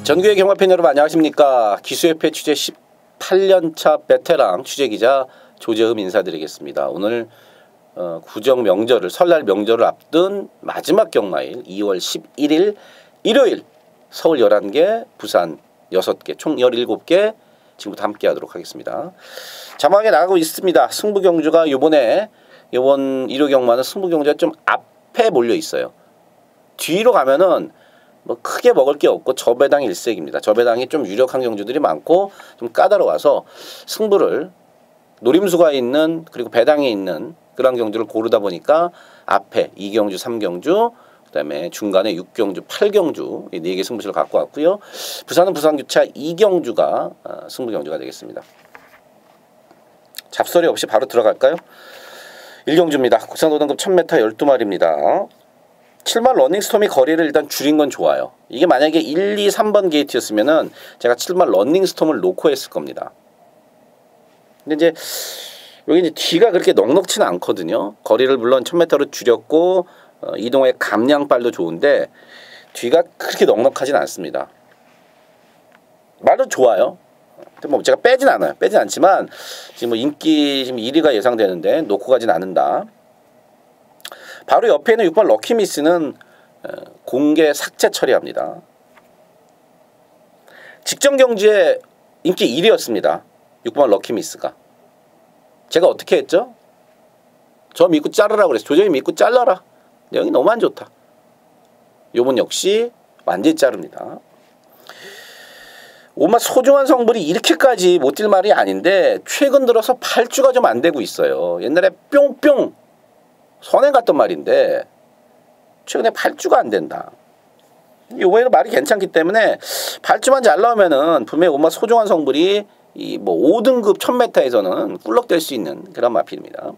전국의 경마팬 여러분 안녕하십니까. 기수협회 취재 18년차 베테랑 취재기자 조재흠 인사드리겠습니다. 오늘 구정 명절을 설날 명절을 앞둔 마지막 경마일 2월 11일 일요일 서울 11개 부산 6개 총 17개 지금부터 함께 하도록 하겠습니다. 자막에 나가고 있습니다. 승부경주가 이번 일요 경마는 승부경주가 좀 앞에 몰려 있어요. 뒤로 가면은 뭐 크게 먹을 게 없고 저배당 일색입니다. 저배당이 좀 유력한 경주들이 많고 좀 까다로워서 승부를 노림수가 있는 그리고 배당이 있는 그런 경주를 고르다 보니까 앞에 2경주, 3경주 그다음에 중간에 6경주, 8경주 이 4개 승부수를 갖고 왔고요. 부산은 부산교차 2경주가 승부경주가 되겠습니다. 잡소리 없이 바로 들어갈까요? 1경주입니다. 국산 5등급 1000m 12마리입니다. 7만 러닝스톰이 거리를 일단 줄인 건 좋아요. 이게 만약에 1, 2, 3번 게이트였으면은 제가 7만 러닝스톰을 놓고 했을 겁니다. 근데 이제 여기 이제 뒤가 그렇게 넉넉치는 않거든요. 거리를 물론 1000m로 줄였고 이동의 감량빨도 좋은데 뒤가 그렇게 넉넉하진 않습니다. 말도 좋아요. 근데 뭐 제가 빼진 않아요. 빼진 않지만 지금 뭐 인기 지금 1위가 예상되는데 놓고 가진 않는다. 바로 옆에 있는 6번 럭키미스는 공개 삭제 처리합니다. 직전 경주에 인기 1위였습니다. 6번 럭키미스가. 제가 어떻게 했죠? 저 믿고 자르라고 그랬어요. 조정이 믿고 잘라라. 내용이 너무 안 좋다. 요번 역시 완전히 자릅니다. 오마 소중한 성분이 이렇게까지 못 뛸 말이 아닌데 최근 들어서 발주가 좀 안 되고 있어요. 옛날에 뿅뿅 선행 갔던 말인데 최근에 발주가 안 된다. 이번에는 말이 괜찮기 때문에 발주만 잘 나오면은 분명히 오마 소중한 성분이 이 뭐 5등급 1000m에서는 꿀럭될 수 있는 그런 마필입니다.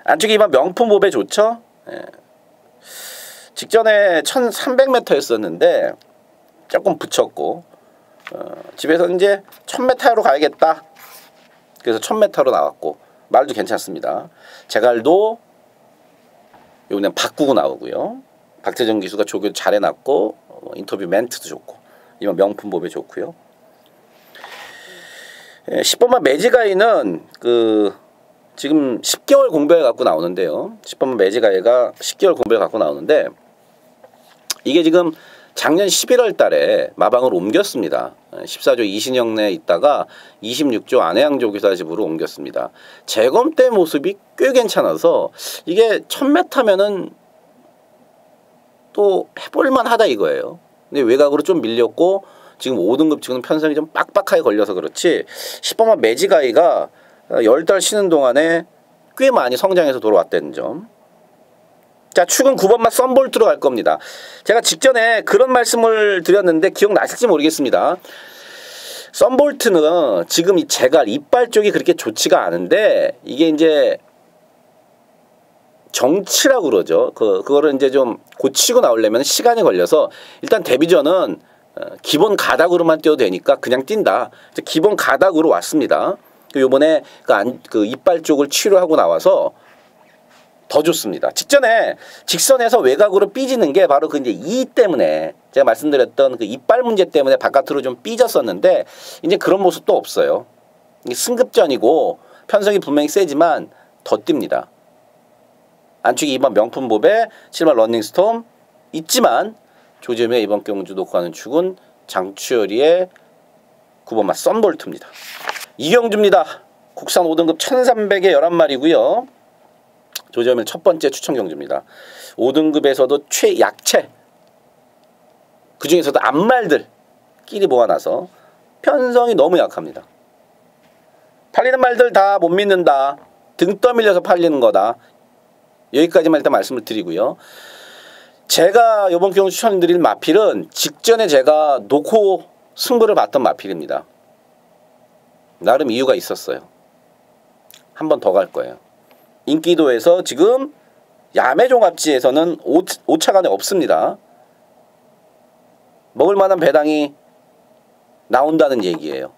안쪽에 이번 명품 보배 좋죠? 예. 직전에 1300m였었는데 조금 붙였고 집에서 이제 1000m로 가야겠다. 그래서 1000m로 나왔고 말도 괜찮습니다. 제갈도 이번엔 바꾸고 나오고요. 박재정 기수가 조교 잘 해놨고 인터뷰 멘트도 좋고 이번 명품 보배 좋고요. 10번만 매지가이는 지금 10개월 공백을 갖고 나오는데요. 10번만 매지가이가 10개월 공백을 갖고 나오는데 이게 지금 작년 11월 달에 마방으로 옮겼습니다. 14조 이신영내에 있다가 26조 안해양 조교사 집으로 옮겼습니다. 재검 때 모습이 꽤 괜찮아서 이게 1000m면은 또 해볼만 하다 이거예요. 근데 외곽으로 좀 밀렸고 지금 5등급 지금 편성이 좀 빡빡하게 걸려서 그렇지 10번만 매지가이가 10달 쉬는 동안에 꽤 많이 성장해서 돌아왔다는 점. 자, 축은 9번만 썬볼트로 갈 겁니다. 제가 직전에 그런 말씀을 드렸는데 기억나실지 모르겠습니다. 썬볼트는 지금 이 제갈 이빨 쪽이 그렇게 좋지가 않은데 이게 이제 정치라고 그러죠. 그거를 이제 좀 고치고 나오려면 시간이 걸려서 일단 데뷔전은 기본 가닥으로만 뛰어도 되니까 그냥 뛴다. 기본 가닥으로 왔습니다. 요번에 그 이빨 쪽을 치료하고 나와서 더 좋습니다. 직전에 직선에서 외곽으로 삐지는 게 바로 그 이제 이 때문에 제가 말씀드렸던 그 이빨 문제 때문에 바깥으로 좀 삐졌었는데 이제 그런 모습도 없어요. 이게 승급전이고 편성이 분명히 세지만 더 뜁니다. 안쪽이 2번 명품 보배, 7번 러닝스톰 있지만 조재미의 이번 경주 놓고 가는 축은 장추열이의 9번마 썬볼트입니다. 이경주입니다. 국산 5등급 1300에 11마리고요. 조재미의 첫 번째 추천 경주입니다. 5등급에서도 최약체 그 중에서도 앞말들 끼리 모아놔서 편성이 너무 약합니다. 팔리는 말들 다 못 믿는다. 등 떠밀려서 팔리는 거다. 여기까지만 일단 말씀을 드리고요. 제가 이번 경우 추천드릴 마필은 직전에 제가 놓고 승부를 봤던 마필입니다. 나름 이유가 있었어요. 한 번 더 갈 거예요. 인기도에서 지금 야매종합지에서는 오차가 없습니다. 먹을 만한 배당이 나온다는 얘기예요.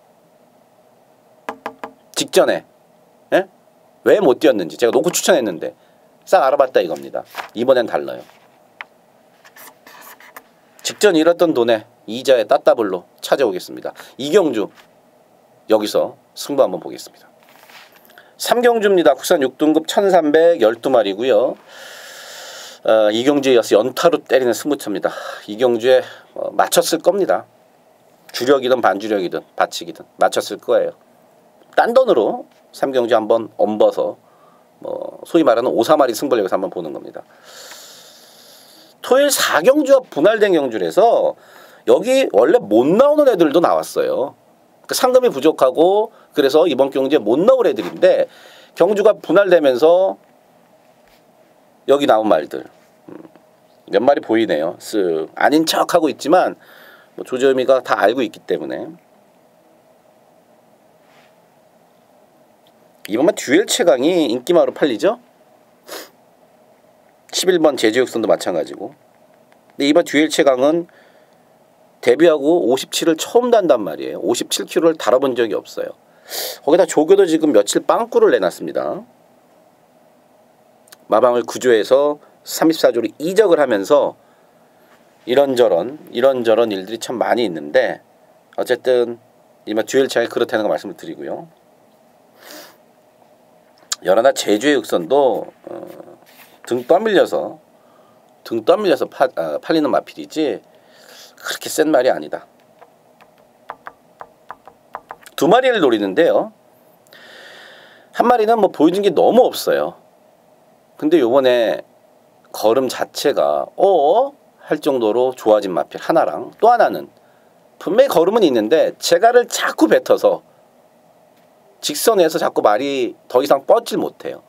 직전에 왜 못 뛰었는지 제가 놓고 추천했는데 싹 알아봤다 이겁니다. 이번엔 달라요. 직전 잃었던 돈에 이자에 따따블로 찾아오겠습니다. 이경주 여기서 승부 한번 보겠습니다. 3경주입니다. 국산 6등급 1312마리고요. 이경주에 이어서 연타로 때리는 승부처입니다. 이경주에 맞췄을 겁니다. 주력이든 반주력이든 받치기든 맞췄을 거예요. 딴 돈으로 3경주 한번 엄버서 소위 말하는 5사마리 승부를 여기서 한번 보는 겁니다. 토요일 4경주와 분할된 경주라서 여기 원래 못 나오는 애들도 나왔어요. 상금이 부족하고 그래서 이번 경주에 못 나올 애들인데 경주가 분할되면서 여기 나온 말들 몇 마리 보이네요. 쓱 아닌 척하고 있지만 조재미가 다 알고 있기 때문에 이번만 듀엘 최강이 인기마로 팔리죠. 11번 제주역선도 마찬가지고. 근데 이번 듀엘 최강은 데뷔하고 57을 처음 단단 말이에요. 57kg를 달아본 적이 없어요. 거기다 조교도 지금 며칠 빵꾸를 내놨습니다. 마방을 구조해서 34조로 이적을 하면서 이런저런 일들이 참 많이 있는데 어쨌든 이번 듀엘 최강이 그렇다는 거 말씀을 드리고요. 연하나 제주의 육선도 등 떠밀려서 팔리는 마필이지 그렇게 센 말이 아니다. 두 마리를 노리는데요. 한 마리는 보여준 게 너무 없어요. 근데 요번에 걸음 자체가 할 정도로 좋아진 마필 하나랑 또 하나는 분명히 걸음은 있는데 재갈을 자꾸 뱉어서 직선에서 자꾸 말이 더 이상 뻗질 못해요.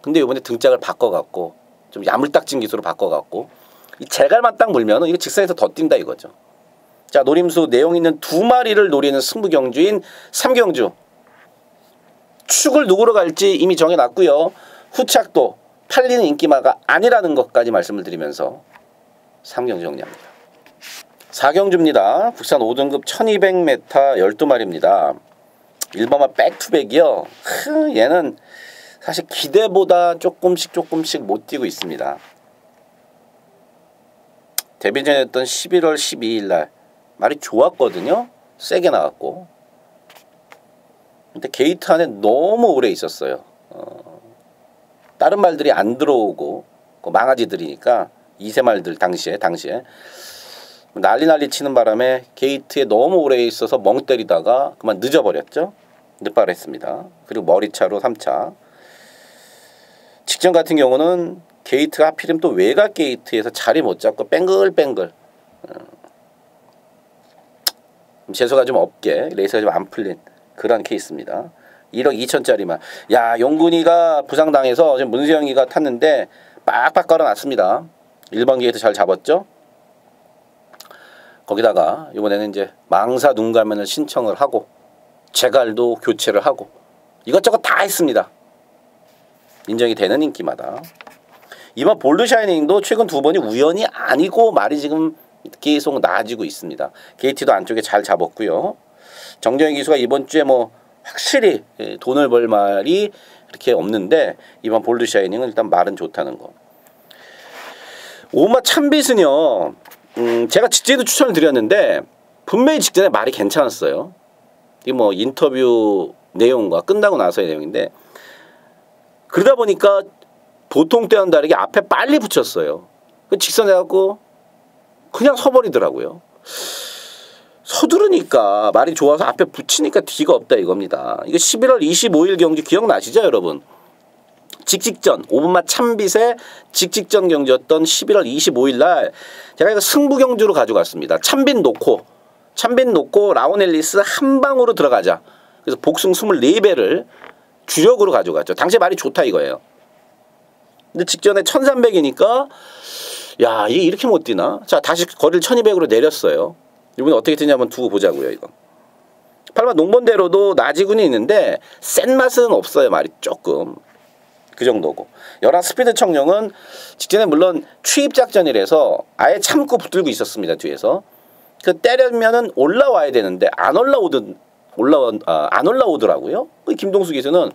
근데 요번에 등짝을 바꿔갖고 좀 야물딱진 기술로 바꿔갖고 이 재갈만 딱 물면은 이거 직선에서 더 뛴다 이거죠. 자, 노림수 내용 있는 두 마리를 노리는 승부 경주인 3경주. 축을 누구로 갈지 이미 정해놨고요. 후착도 팔리는 인기마가 아니라는 것까지 말씀을 드리면서 3경주 정리합니다. 4경주입니다. 국산 5등급 1200m 12마리입니다. 1번마 백투백이요. 얘는 사실 기대보다 조금씩 못 뛰고 있습니다. 데뷔전이었던 11월 12일 날 말이 좋았거든요. 세게 나왔고. 근데 게이트 안에 너무 오래 있었어요. 다른 말들이 안 들어오고 망아지들이니까 이세말들 당시에 난리 치는 바람에 게이트에 너무 오래 있어서 멍 때리다가 그만 늦어버렸죠. 늦발했습니다. 그리고 머리차로 3차. 직전 같은 경우는 게이트가 하필이면 또 외곽 게이트에서 자리 못 잡고 뱅글뱅글 재수가 좀 없게 레이스가 좀 안 풀린 그런 케이스입니다. 1억 2천짜리만. 야, 용군이가 부상당해서 지금 문수영이가 탔는데 빡빡 걸어놨습니다. 1번 게이트 잘 잡았죠. 거기다가 이번에는 이제 망사 눈가면을 신청을 하고 재갈도 교체를 하고 이것저것 다 했습니다. 인정이 되는 인기마다. 이번 볼드샤이닝도 최근 두 번이 우연이 아니고 말이 지금 계속 나아지고 있습니다. 게이트도 안쪽에 잘 잡았고요. 정정희 기수가 이번 주에 확실히 돈을 벌 말이 이렇게 없는데 이번 볼드샤이닝은 일단 말은 좋다는 거. 오마 참빗은요. 제가 직전에도 추천을 드렸는데 분명히 직전에 말이 괜찮았어요. 이게 인터뷰 내용과 끝나고 나서의 내용인데 그러다 보니까 보통 때와는 다르게 앞에 빨리 붙였어요. 직선해갖고 그냥 서버리더라고요. 서두르니까 말이 좋아서 앞에 붙이니까 뒤가 없다 이겁니다. 이거 11월 25일 경주 기억나시죠 여러분? 직직전 5분마 참빗의 직직전 경주였던 11월 25일 날 제가 이거 승부 경주로 가져갔습니다. 참빗 놓고 라온앨리스 한 방으로 들어가자. 그래서 복승 24배를 주력으로 가져갔죠. 당시에 말이 좋다 이거예요. 근데 직전에 1300이니까 야, 이게 이렇게 못 뛰나? 자, 다시 거리를 1200으로 내렸어요. 이번에 어떻게 뛰냐면 두고 보자고요, 이거. 8번 농번대로도 나지군이 있는데 센 맛은 없어요, 말이 조금. 그 정도고. 11 스피드 청룡은 직전에 물론 추입 작전이라서 아예 참고 붙들고 있었습니다, 뒤에서. 그 때리면은 올라와야 되는데 안 올라오더라고요. 김동수 기수는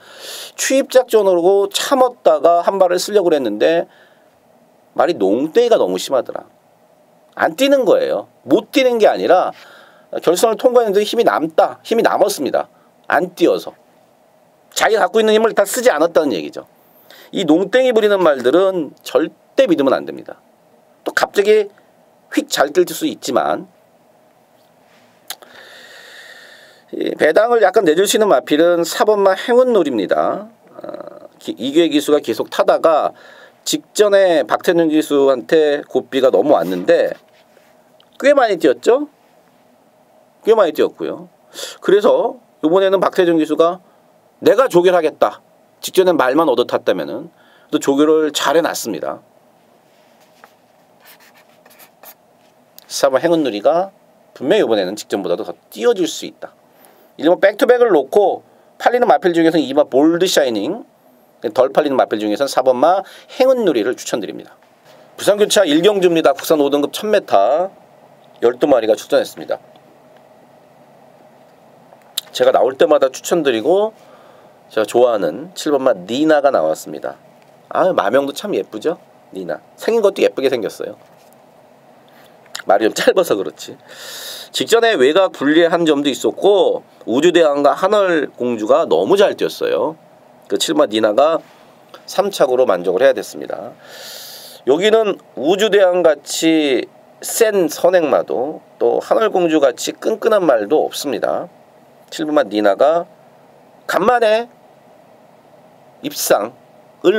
추입 작전으로 참았다가 한 발을 쓰려고 했는데 말이 농대가 너무 심하더라. 안 뛰는 거예요. 못 뛰는 게 아니라 결선을 통과했는데 힘이 남았습니다. 안 뛰어서. 자기가 갖고 있는 힘을 다 쓰지 않았다는 얘기죠. 이 농땡이 부리는 말들은 절대 믿으면 안 됩니다. 또 갑자기 휙 잘 뜰 수 있지만 배당을 약간 내줄 수 있는 마필은 4번마 행운놀입니다. 이규혜 기수가 계속 타다가 직전에 박태준 기수한테 고비가 넘어왔는데 꽤 많이 뛰었죠? 꽤 많이 뛰었고요. 그래서 이번에는 박태준 기수가 내가 조결하겠다. 직전엔 말만 얻어 탔다면은 또 조결을 잘 해놨습니다. 4번 행운누리가 분명히 이번에는 직전보다도 더 뛰어줄 수 있다. 1번 백투백을 놓고 팔리는 마필 중에서는 2번 볼드 샤이닝, 덜 팔리는 마필 중에서는 4번마 행운누리를 추천드립니다. 부산교차 1경주입니다. 국산 5등급 1000m 12마리가 출전했습니다. 제가 나올 때마다 추천드리고 제가 좋아하는 7번마 니나가 나왔습니다. 마명도 참 예쁘죠? 니나. 생긴 것도 예쁘게 생겼어요. 말이 좀 짧아서 그렇지. 직전에 외곽 불리한 점도 있었고 우주대왕과 하늘공주가 너무 잘 뛰었어요. 그 7번 니나가 3착으로 만족을 해야 됐습니다. 여기는 우주대왕같이 센 선행마도 또 하늘공주같이 끈끈한 말도 없습니다. 7번만 니나가 간만에 입상을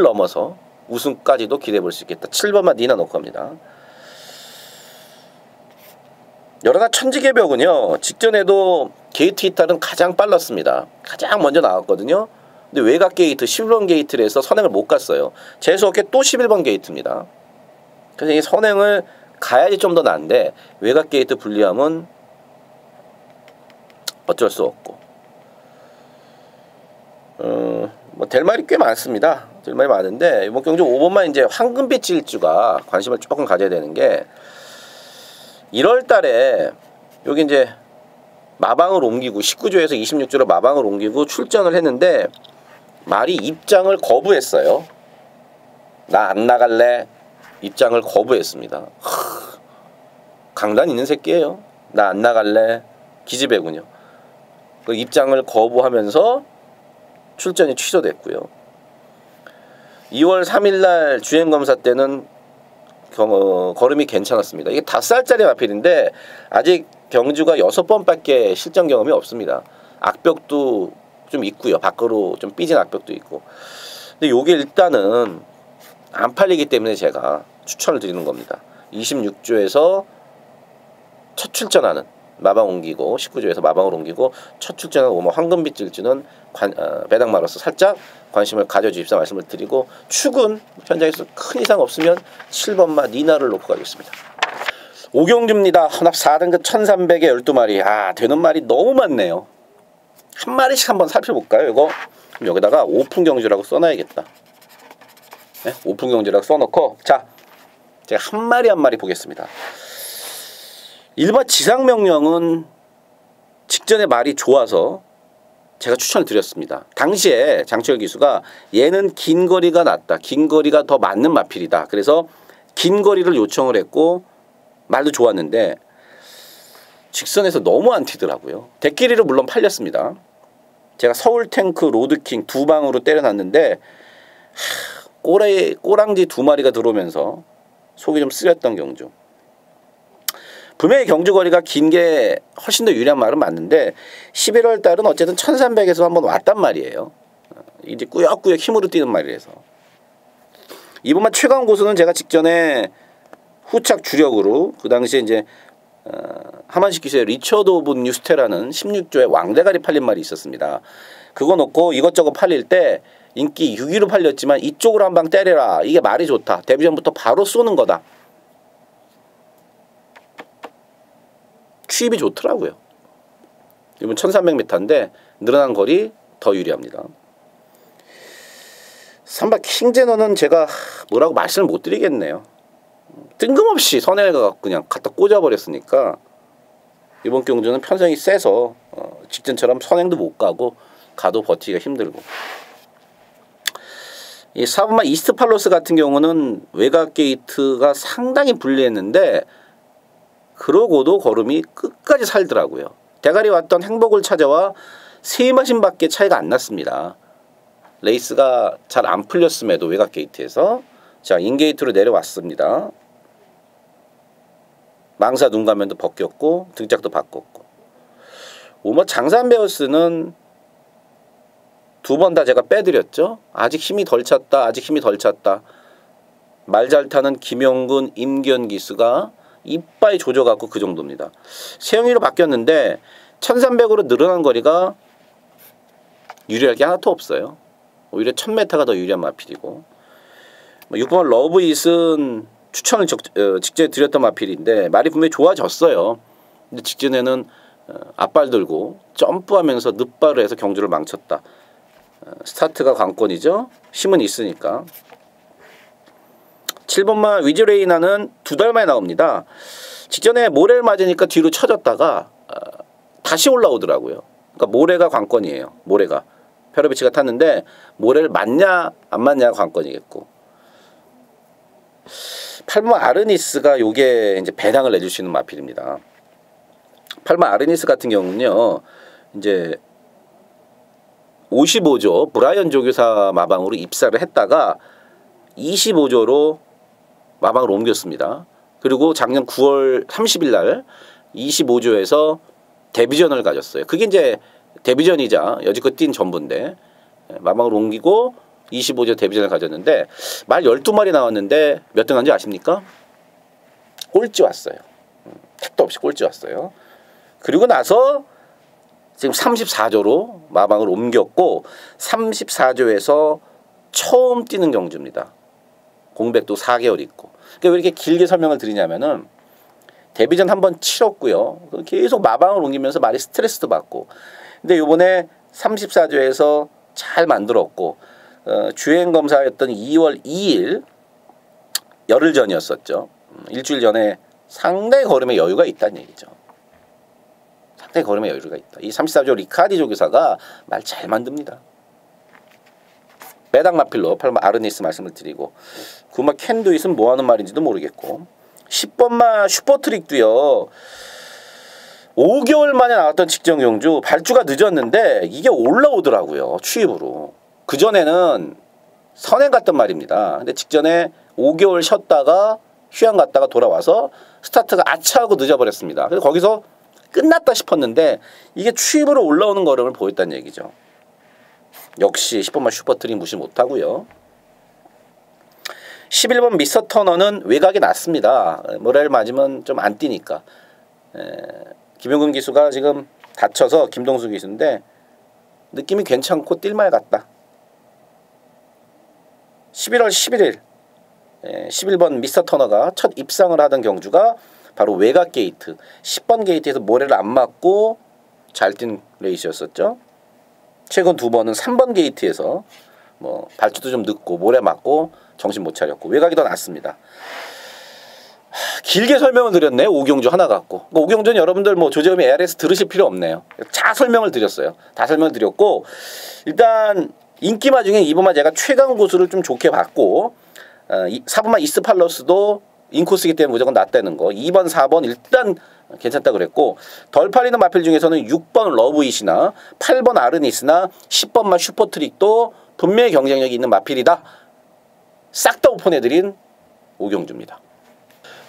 넘어서 우승까지도 기대해 볼 수 있겠다. 7번만 니나 넣고 갑니다. 여러나 천지개벽은요, 직전에도 게이트 이탈은 가장 빨랐습니다. 가장 먼저 나왔거든요. 근데 외곽 게이트 11번 게이트를 해서 선행을 못 갔어요. 재수없게 또 11번 게이트입니다. 그래서 이 선행을 가야지 좀 더 나은데 외곽 게이트 불리함은 어쩔 수 없고 뭐 될 말이 꽤 많습니다. 될 말이 많은데 이번 경주 5번만 이제 황금빛 질주가 관심을 조금 가져야 되는 게 1월 달에 여기 이제 마방을 옮기고 19조에서 26조로 마방을 옮기고 출전을 했는데 말이 입장을 거부했어요. 나 안 나갈래. 입장을 거부했습니다. 강단 있는 새끼예요. 나 안 나갈래. 기집애군요. 그 입장을 거부하면서 출전이 취소됐고요. 2월 3일날 주행검사 때는 걸음이 괜찮았습니다. 이게 5살짜리 마필인데 아직 경주가 6번밖에 실전 경험이 없습니다. 악벽도 좀 있고요. 밖으로 좀 삐진 악벽도 있고. 근데 요게 일단은 안 팔리기 때문에 제가 추천을 드리는 겁니다. 26조에서 첫 출전하는 마방 옮기고 19조에서 마방을 옮기고 첫 출전하는 오모 황금빛 질주는 배당마로서 살짝 관심을 가져주십사 말씀을 드리고 축은 현장에서 큰 이상 없으면 7번마 니나를 놓고 가겠습니다. 5경주입니다. 혼합 4등급 1300에 12마리. 되는 말이 너무 많네요. 한 마리씩 한번 살펴볼까요? 이거 그럼 여기다가 오픈 경주라고 써놔야겠다. 네? 오픈 경주라고 써놓고 자 제가 한 마리 한 마리 보겠습니다. 1번 지상명령은 직전에 말이 좋아서 제가 추천을 드렸습니다. 당시에 장철 기수가 얘는 긴 거리가 낫다. 긴 거리가 더 맞는 마필이다. 그래서 긴 거리를 요청을 했고 말도 좋았는데 직선에서 너무 안 튀더라고요. 대끼리로 물론 팔렸습니다. 제가 서울탱크 로드킹 2방으로 때려놨는데 꼬랑지 2마리가 들어오면서 속이 좀 쓰렸던 경주. 분명히 경주거리가 긴 게 훨씬 더 유리한 말은 맞는데 11월 달은 어쨌든 1300에서 한번 왔단 말이에요. 이제 꾸역꾸역 힘으로 뛰는 말이라서. 이번만 최강 고수는 제가 직전에 후착 주력으로 그 당시에 이제 하만식 기수의 리처드 오브 뉴스테라는 16조에 왕대가리 팔린 말이 있었습니다. 그거 놓고 이것저것 팔릴 때 인기 6위로 팔렸지만 이쪽으로 한 방 때려라. 이게 말이 좋다. 데뷔 전부터 바로 쏘는 거다. 취입이 좋더라고요. 이번 1300m인데 늘어난 거리 더 유리합니다. 3박 킹제너는 제가 뭐라고 말씀을 못 드리겠네요. 뜬금없이 선행을 그냥 갖다 꽂아버렸으니까 이번 경주는 편성이 세서 직전처럼 선행도 못 가고 가도 버티기가 힘들고 이 4번마 이스트 팔로스 같은 경우는 외곽 게이트가 상당히 불리했는데 그러고도 걸음이 끝까지 살더라고요. 대가리 왔던 행복을 찾아와 3마신밖에 차이가 안 났습니다. 레이스가 잘 안 풀렸음에도 외곽 게이트에서 자 인게이트로 내려왔습니다. 망사 눈가면도 벗겼고 등짝도 바꿨고 오머 장산베어스는 2번 다 제가 빼드렸죠. 아직 힘이 덜 찼다. 아직 힘이 덜 찼다. 말 잘 타는 김용근, 임기현 기수가 이빠이 조져갖고 그 정도입니다. 세영이로 바뀌었는데 1300으로 늘어난 거리가 유리할 게 하나도 없어요. 오히려 1000m가 더 유리한 마필이고 6번 러브잇은 추천을 직전에 드렸던 마필인데 말이 분명히 좋아졌어요. 근데 직전에는 앞발 들고 점프하면서 늪발을 해서 경주를 망쳤다. 스타트가 관건이죠. 힘은 있으니까. 7번마 위즈레이나는 2달 만에 나옵니다. 직전에 모래를 맞으니까 뒤로 쳐졌다가 다시 올라오더라고요. 그러니까 모래가 관건이에요. 모래가. 페로비치가 탔는데 모래를 맞냐 안 맞냐가 관건이겠고. 8번 아르니스가 요게 이제 배당을 내줄 수 있는 마필입니다. 8번 아르니스 같은 경우는요. 이제 55조 브라이언 조교사 마방으로 입사를 했다가 25조로 마방으로 옮겼습니다. 그리고 작년 9월 30일 날 25조에서 데뷔전을 가졌어요. 그게 이제 데뷔전이자 여지껏 뛴 전부인데 마방으로 옮기고 25조 데뷔전을 가졌는데 말 12마리 나왔는데 몇 등 한지 아십니까? 꼴찌 왔어요. 택도 없이 꼴찌 왔어요. 그리고 나서 지금 34조로 마방을 옮겼고 34조에서 처음 뛰는 경주입니다. 공백도 4개월 있고. 그러니까 왜 이렇게 길게 설명을 드리냐면은 데뷔전 한번 치렀고요. 계속 마방을 옮기면서 말이 스트레스도 받고. 근데 요번에 34조에서 잘 만들었고 주행 검사였던 2월 2일 열흘 전이었었죠. 일주일 전에 상당히 걸음에 여유가 있다는 얘기죠. 상당히 걸음에 여유가 있다. 이 34조 리카디 조교사가 말 잘 만듭니다. 배당 마필로 8번 아르니스 말씀을 드리고 9번 캔두잇은 뭐 하는 말인지도 모르겠고 10번마 슈퍼트릭도요. 5개월 만에 나왔던 직전 경주 발주가 늦었는데 이게 올라오더라고요. 추입으로. 그전에는 선행 갔던 말입니다. 근데 직전에 5개월 쉬었다가 휴양 갔다가 돌아와서 스타트가 아차하고 늦어버렸습니다. 그래서 거기서 끝났다 싶었는데 이게 추입으로 올라오는 걸음을 보였다는 얘기죠. 역시 10번만 슈퍼트릭 무시 못하고요. 11번 미스터 터너는 외곽이 낮습니다. 모래를 맞으면 좀 안 뛰니까. 김용근 기수가 지금 다쳐서 김동수 기수인데 느낌이 괜찮고 뛸말 같다. 11월 11일 11번 미스터 터너가 첫 입상을 하던 경주가 바로 외곽 게이트 10번 게이트에서 모래를 안 맞고 잘 뛴 레이스였었죠. 최근 2번은 3번 게이트에서 뭐 발주도 좀 늦고 모래 맞고 정신 못 차렸고 외곽이 더 낫습니다. 길게 설명을 드렸네요. 오경주 하나 갖고. 오경주는 여러분들 뭐 조재범이 ARS 들으실 필요 없네요. 다 설명을 드렸어요. 다 설명을 드렸고 일단 인기마 중에 2번만 제가 최강 고수를 좀 좋게 봤고 4번만 이스팔러스도 인코스이기 때문에 무조건 낫다는 거. 2번, 4번 일단 괜찮다 그랬고 덜 팔리는 마필 중에서는 6번 러브잇이나 8번 아르니스나 10번만 슈퍼트릭도 분명히 경쟁력이 있는 마필이다. 싹 다 오픈해드린 오경주입니다.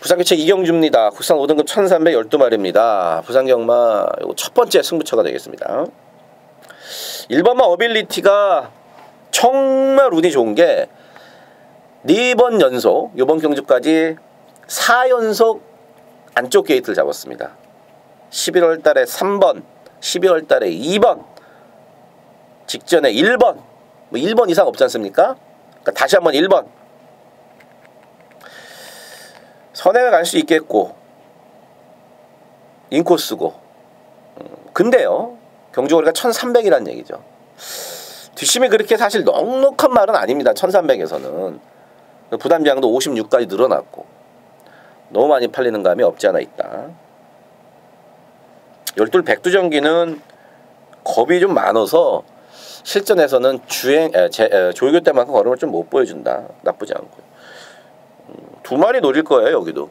부산교체 이경주입니다. 국산 5등급 1312마리입니다. 부산경마 첫 번째 승부처가 되겠습니다. 1번마 어빌리티가 정말 운이 좋은 게 4번 연속 이번 경주까지 4연속 안쪽 게이트를 잡았습니다. 11월 달에 3번, 12월 달에 2번, 직전에 1번, 뭐 1번 이상 없지 않습니까? 그러니까 다시 한번 1번. 선행을 갈 수 있겠고 인코스고 근데요 경주거리가 1300이라는 얘기죠. 뒷심이 그렇게 사실 넉넉한 말은 아닙니다. 1300에서는 부담량도 56까지 늘어났고 너무 많이 팔리는 감이 없지 않아 있다. 열둘 백두전기는 겁이 좀 많아서 실전에서는 조교 때만큼 걸음을 좀 못 보여준다. 나쁘지 않고요. 2마리 노릴 거예요. 여기도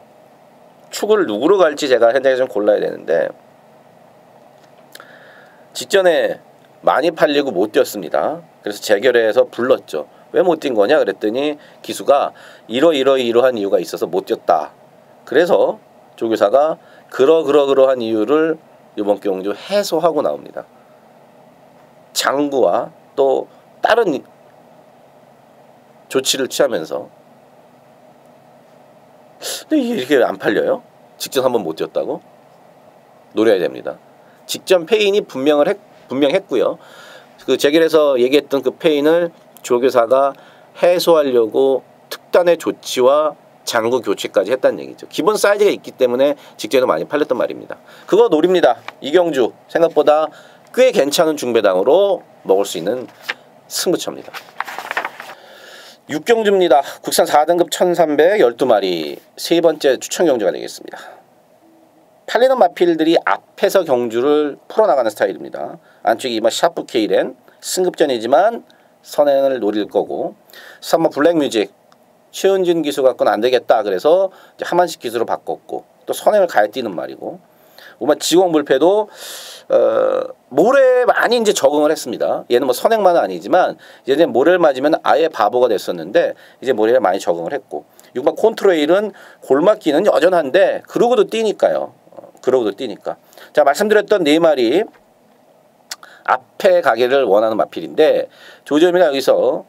축을 누구로 갈지 제가 현장에 좀 골라야 되는데 직전에 많이 팔리고 못 뛰었습니다. 그래서 재결해서 불렀죠. 왜 못 뛴 거냐 그랬더니 기수가 이러한 이유가 있어서 못 뛰었다. 그래서 조교사가 그러한 이유를 이번 경주 해소하고 나옵니다. 장구와 또 다른 조치를 취하면서. 근데 이게 이렇게 안 팔려요? 직전 한번 못 뛰었다고? 노려야 됩니다. 직전 페인이 분명했고요. 그 재결해서 얘기했던 그 페인을 조교사가 해소하려고 특단의 조치와 장구 교체까지 했다는 얘기죠. 기본 사이즈가 있기 때문에 직전에 많이 팔렸단 말입니다. 그거 노립니다. 이경주 생각보다 꽤 괜찮은 중배당으로 먹을 수 있는 승부처입니다. 6경주입니다. 국산 4등급 1312마리 세 번째 추천 경주가 되겠습니다. 팔리는 마필들이 앞에서 경주를 풀어나가는 스타일입니다. 안쪽에 이번 샤프 케이렌 승급전이지만 선행을 노릴 거고 3번 블랙뮤직 최은진 기수 갖고는 안 되겠다 그래서 이제 하만식 기수로 바꿨고 또 선행을 가야 뛰는 말이고 5번 지공불패도 모래에 많이 이제 적응을 했습니다. 얘는 뭐 선행만은 아니지만 이제 모래를 맞으면 아예 바보가 됐었는데 이제 모래에 많이 적응을 했고 6번 콘트레일은 골맞기는 여전한데 그러고도 뛰니까요. 그러고도 뛰니까. 자, 말씀드렸던 네 마리 앞에 가기를 원하는 마필인데 조점이가 여기서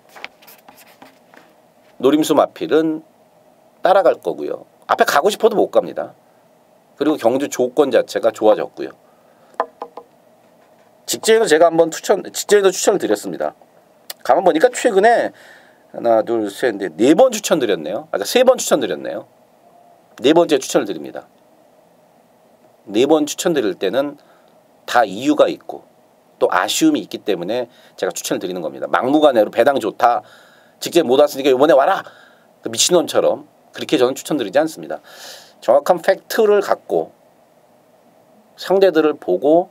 노림수 마필은 따라갈 거고요. 앞에 가고 싶어도 못 갑니다. 그리고 경주 조건 자체가 좋아졌고요. 직전에도 제가 한번 직전에도 추천을 드렸습니다. 가만 보니까 최근에 하나, 둘, 셋, 넷, 4번 추천드렸네요. 아까 3번 추천드렸네요. 4번째 추천을 드립니다. 4번 추천드릴 때는 다 이유가 있고 또 아쉬움이 있기 때문에 제가 추천을 드리는 겁니다. 막무가내로 배당 좋다. 직접 못 왔으니까 이번에 와라. 그 미친놈처럼 그렇게 저는 추천드리지 않습니다. 정확한 팩트를 갖고 상대들을 보고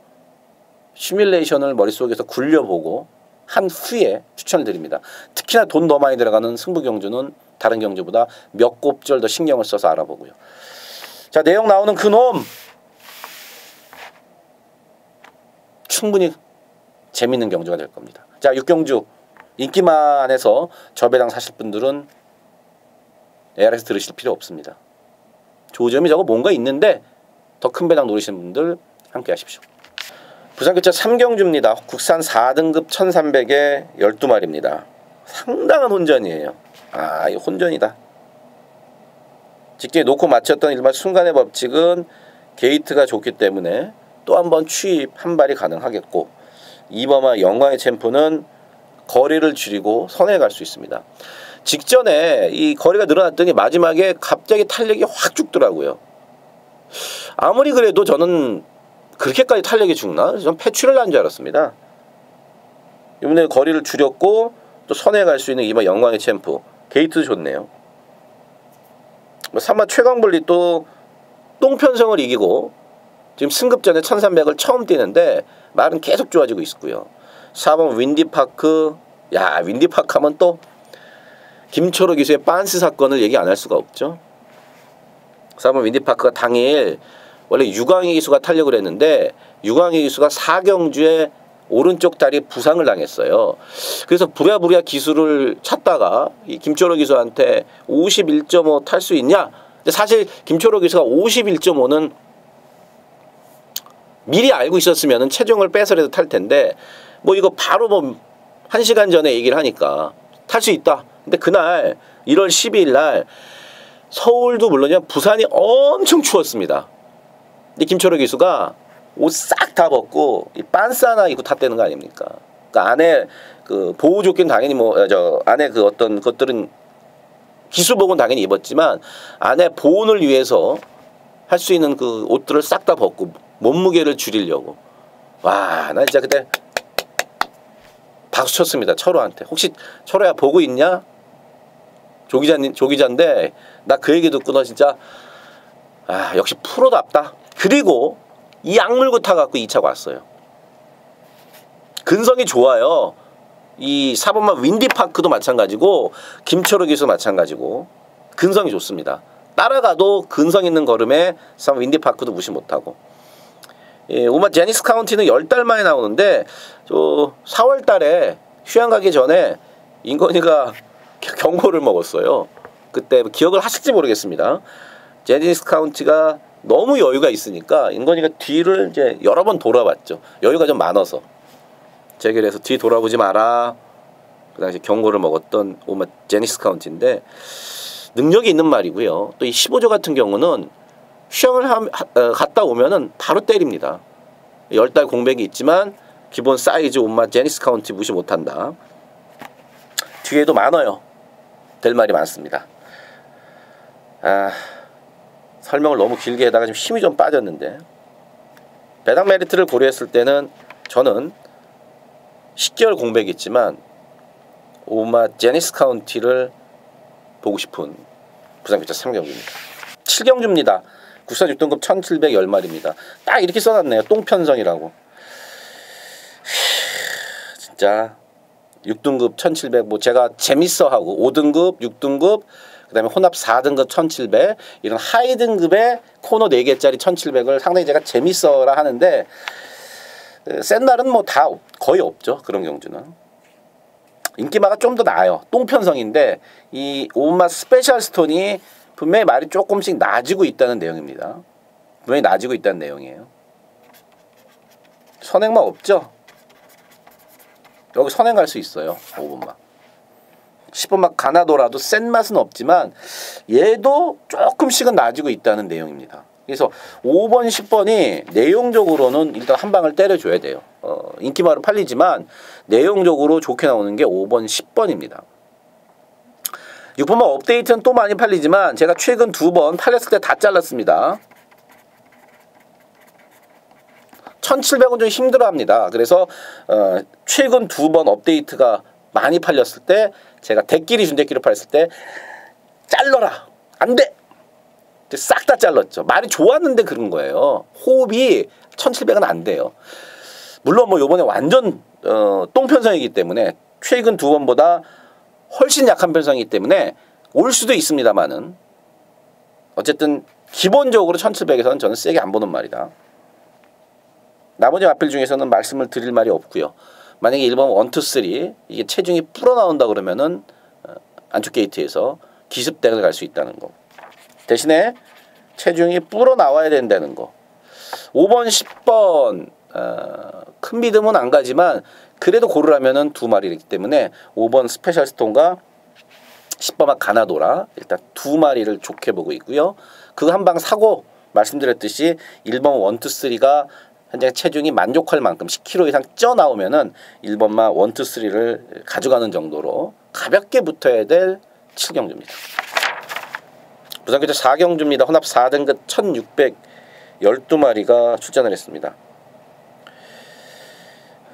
시뮬레이션을 머릿속에서 굴려보고 한 후에 추천을 드립니다. 특히나 돈 더 많이 들어가는 승부 경주는 다른 경주보다 몇 곱절 더 신경을 써서 알아보고요. 자, 내용 나오는 그놈 충분히 재밌는 경주가 될 겁니다. 자, 6경주 인기만 해서 저배당 사실 분들은 ARS 들으실 필요 없습니다. 조점이 저거 뭔가 있는데 더 큰 배당 노리시는 분들 함께 하십시오. 부산교차 3경주입니다. 국산 4등급 1300에 12마리입니다. 상당한 혼전이에요. 아, 이 혼전이다. 직전에 놓고 맞췄던 일반 순간의 법칙은 게이트가 좋기 때문에 또 한 번 추입 한 발이 가능하겠고 2번마 영광의 챔프는 거리를 줄이고 선에 갈 수 있습니다. 직전에 이 거리가 늘어났더니 마지막에 갑자기 탄력이 확 죽더라고요. 아무리 그래도 저는 그렇게까지 탄력이 죽나? 전 패출을 난 줄 알았습니다. 이번에 거리를 줄였고 또 선에 갈 수 있는 이번 영광의 챔프 게이트도 좋네요. 3번 최강블리 또 똥편성을 이기고 지금 승급전에 1300을 처음 뛰는데 말은 계속 좋아지고 있고요. 4번 윈디파크. 야, 윈디파크 하면 또 김초로 기수의 빤스 사건을 얘기 안 할 수가 없죠. 4번 윈디파크가 당일 원래 유광희 기수가 타려고 했는데 유광희 기수가 4경주에 오른쪽 다리 부상을 당했어요. 그래서 부랴부랴 기수를 찾다가 이 김초로 기수한테 51.5 탈 수 있냐? 근데 사실 김초로 기수가 51.5는 미리 알고 있었으면 체중을 빼서라도 탈 텐데 뭐 이거 바로 뭐 1시간 전에 얘기를 하니까 탈 수 있다. 근데 그날 1월 12일 날 서울도 물론이야 부산이 엄청 추웠습니다. 근데 김초로 기수가 옷 싹 다 벗고 이 빤스 하나 입고 탔다는 거 아닙니까? 그러니까 안에 그 보호 조끼는 당연히 뭐 저 안에 그 어떤 것들은 기수복은 당연히 입었지만 안에 보온을 위해서 할 수 있는 그 옷들을 싹 다 벗고 몸무게를 줄이려고. 와, 나 진짜 그때 박수 쳤습니다. 철호한테. 혹시 철호야 보고 있냐? 조기자인데 나 그 얘기 듣고 너 진짜 아, 역시 프로답다. 그리고 이 악물고 타갖고 2차 왔어요. 근성이 좋아요. 이 4번만 윈디파크도 마찬가지고 김철호 기수 마찬가지고 근성이 좋습니다. 따라가도 근성 있는 걸음에 참 윈디파크도 무시 못하고. 예, 오마 제니스 카운티는 10달 만에 나오는데 4월 달에 휴양 가기 전에 인건이가 경고를 먹었어요. 그때 기억을 하실지 모르겠습니다. 제니스 카운티가 너무 여유가 있으니까 인건이가 뒤를 이제 여러 번 돌아봤죠. 여유가 좀 많아서. 제게 그래서 뒤 돌아보지 마라. 그 당시 경고를 먹었던 오마 제니스 카운티인데 능력이 있는 말이고요. 또 이 15조 같은 경우는 휴양을 갔다 오면은 바로 때립니다. 10달 공백이 있지만 기본 사이즈 오마 제니스 카운티 무시 못한다. 뒤에도 많아요. 될 말이 많습니다. 설명을 너무 길게 해다가 지금 힘이 좀 빠졌는데 배당 메리트를 고려했을 때는 저는 10개월 공백이 있지만 오마 제니스 카운티를 보고 싶은 부산교차 3경주입니다. 7경주입니다. 국산 6등급 1710마리입니다. 딱 이렇게 써놨네요. 똥편성이라고. 진짜 6등급 1700 뭐 제가 재밌어하고 5등급 6등급 그 다음에 혼합 4등급 1700 이런 하이 등급의 코너 4개짜리 1700을 상당히 제가 재밌어라 하는데 센 날은 뭐 다 거의 없죠. 그런 경주는. 인기마가 좀 더 나아요. 똥편성인데 이 오마 스페셜 스톤이 분명히 말이 조금씩 낮아지고 있다는 내용입니다. 분명히 낮아지고 있다는 내용이에요. 선행막 없죠? 여기 선행 갈 수 있어요. 5번막. 10번막 가나도라도 센 맛은 없지만 얘도 조금씩은 낮아지고 있다는 내용입니다. 그래서 5번, 10번이 내용적으로는 일단 한 방을 때려줘야 돼요. 인기마로 팔리지만 내용적으로 좋게 나오는 게 5번, 10번입니다. 6번만 업데이트는 또 많이 팔리지만 제가 최근 2번 팔렸을 때 다 잘랐습니다. 1700은 좀 힘들어합니다. 그래서 최근 2번 업데이트가 많이 팔렸을 때 제가 대끼리 준대끼리 팔았을 때 잘라라 안돼 싹 다 잘랐죠. 말이 좋았는데 그런 거예요. 호흡이 1700은 안 돼요. 물론 뭐 요번에 완전 똥편성이기 때문에 최근 2번보다 훨씬 약한 편성이기 때문에 올 수도 있습니다만은 어쨌든 기본적으로 1700에서는 저는 세게 안 보는 말이다. 나머지 마필 중에서는 말씀을 드릴 말이 없고요. 만약에 1번 1, 2, 3 이게 체중이 불어 나온다 그러면은 안쪽 게이트에서 기습덱을 갈 수 있다는 거. 대신에 체중이 불어 나와야 된다는 거. 5번, 10번 큰 믿음은 안 가지만 그래도 고르라면은 2마리이기 때문에 5번 스페셜 스톤과 10번만 가나도라 일단 2마리를 좋게 보고 있고요. 그 한 방 사고 말씀드렸듯이 1번 1, 2, 3가 현재 체중이 만족할 만큼 10kg 이상 쪄 나오면은 1번만 1, 2, 3를 가져가는 정도로 가볍게 붙어야 될 7경주입니다. 부산교차 4경주입니다. 혼합 4등급 1612마리가 출전을 했습니다.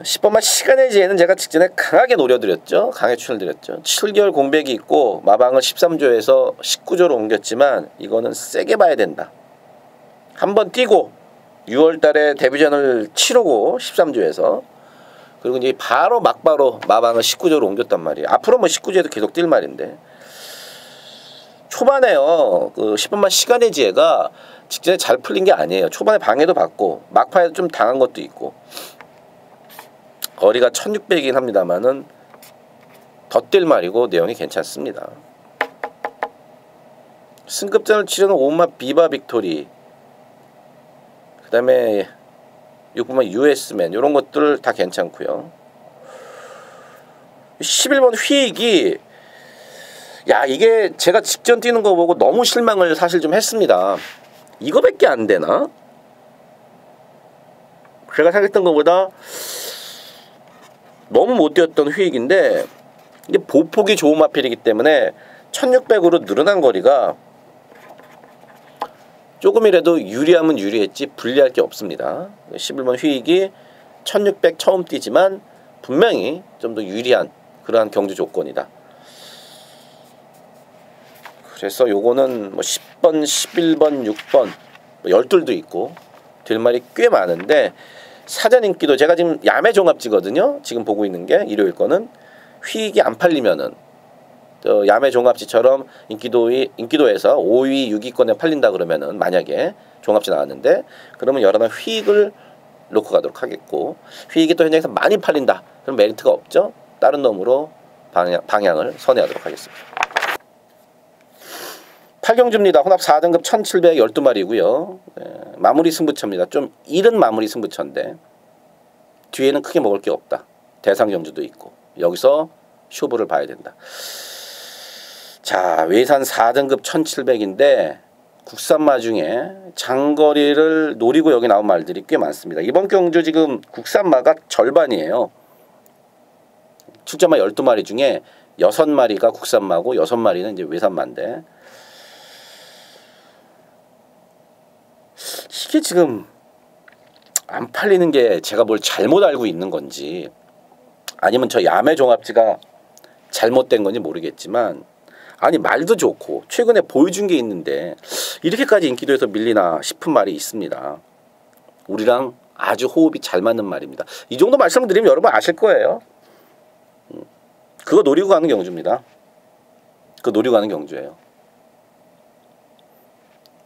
10번만 시간의 지혜는 제가 직전에 강하게 노려드렸죠. 강하게 추천드렸죠. 7개월 공백이 있고 마방을 13조에서 19조로 옮겼지만 이거는 세게 봐야 된다. 한번 뛰고 6월 달에 데뷔전을 치르고 13조에서 그리고 이제 바로 막바로 마방을 19조로 옮겼단 말이에요. 앞으로 뭐 19조에도 계속 뛸 말인데 초반에요. 그 10번만 시간의 지혜가 직전에 잘 풀린 게 아니에요. 초반에 방해도 받고 막판에도 좀 당한 것도 있고 거리가 1600이긴 합니다만은 더 뛸 말이고 내용이 괜찮습니다. 승급전을 치르는 오마 비바 빅토리 그 다음에 6번만 US맨 이런 것들 다 괜찮고요. 11번 휘익이 야 이게 제가 직전 뛰는 거 보고 너무 실망을 사실 좀 했습니다. 이거밖에 안 되나? 제가 생각했던 것보다 너무 못 뛰었던 휘익인데 이게 보폭이 좋은 마필이기 때문에 1600으로 늘어난 거리가 조금이라도 유리하면 유리했지 불리할 게 없습니다. 11번 휘익이 1600 처음 뛰지만 분명히 좀 더 유리한 그러한 경주 조건이다. 그래서 요거는 뭐 10번, 11번, 6번 뭐 12도 있고 될 말이 꽤 많은데 사전 인기도 제가 지금 야매 종합지거든요. 지금 보고 있는 게 일요일 거는 휘익이 안 팔리면은 야매 종합지처럼 인기도에서 5위, 6위권에 팔린다 그러면은 만약에 종합지 나왔는데 그러면 여러 번 휙을 놓고 가도록 하겠고 휙이 또 현장에서 많이 팔린다. 그럼 메리트가 없죠. 다른 놈으로 방향을 선회하도록 하겠습니다. 8경주입니다. 혼합 4등급 1712마리고요. 마무리 승부처입니다. 좀 이른 마무리 승부처인데 뒤에는 크게 먹을 게 없다. 대상 경주도 있고 여기서 쇼부를 봐야 된다. 자, 외산 4등급 1700인데 국산마 중에 장거리를 노리고 여기 나온 말들이 꽤 많습니다. 이번 경주 지금 국산마가 절반이에요. 출전마 12마리 중에 6마리가 국산마고 6마리는 이제 외산마인데 이게 지금 안 팔리는 게 제가 뭘 잘못 알고 있는 건지 아니면 저 야매 종합지가 잘못된 건지 모르겠지만 아니 말도 좋고 최근에 보여준 게 있는데 이렇게까지 인기도에서 밀리나 싶은 말이 있습니다. 우리랑 아주 호흡이 잘 맞는 말입니다. 이 정도 말씀드리면 여러분 아실 거예요. 그거 노리고 가는 경주입니다. 그거 노리고 가는 경주예요.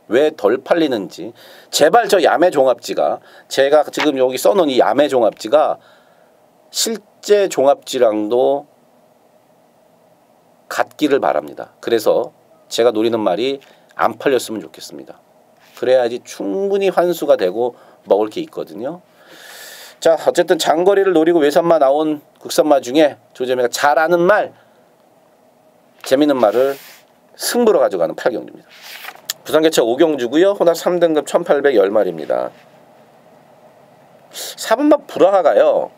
왜 덜 팔리는지 제발 저 야매 종합지가 제가 지금 여기 써놓은 이 야매 종합지가 실제 종합지랑도 같기를 바랍니다. 그래서 제가 노리는 말이 안 팔렸으면 좋겠습니다. 그래야지 충분히 환수가 되고 먹을 게 있거든요. 자, 어쨌든 장거리를 노리고 외산마 나온 국산마 중에 조재미가 잘 아는 말, 재밌는 말을 승부로 가져가는 8경주입니다. 부산개차 5경주고요. 혼합 3등급 1810마리입니다. 4번마 불화가요.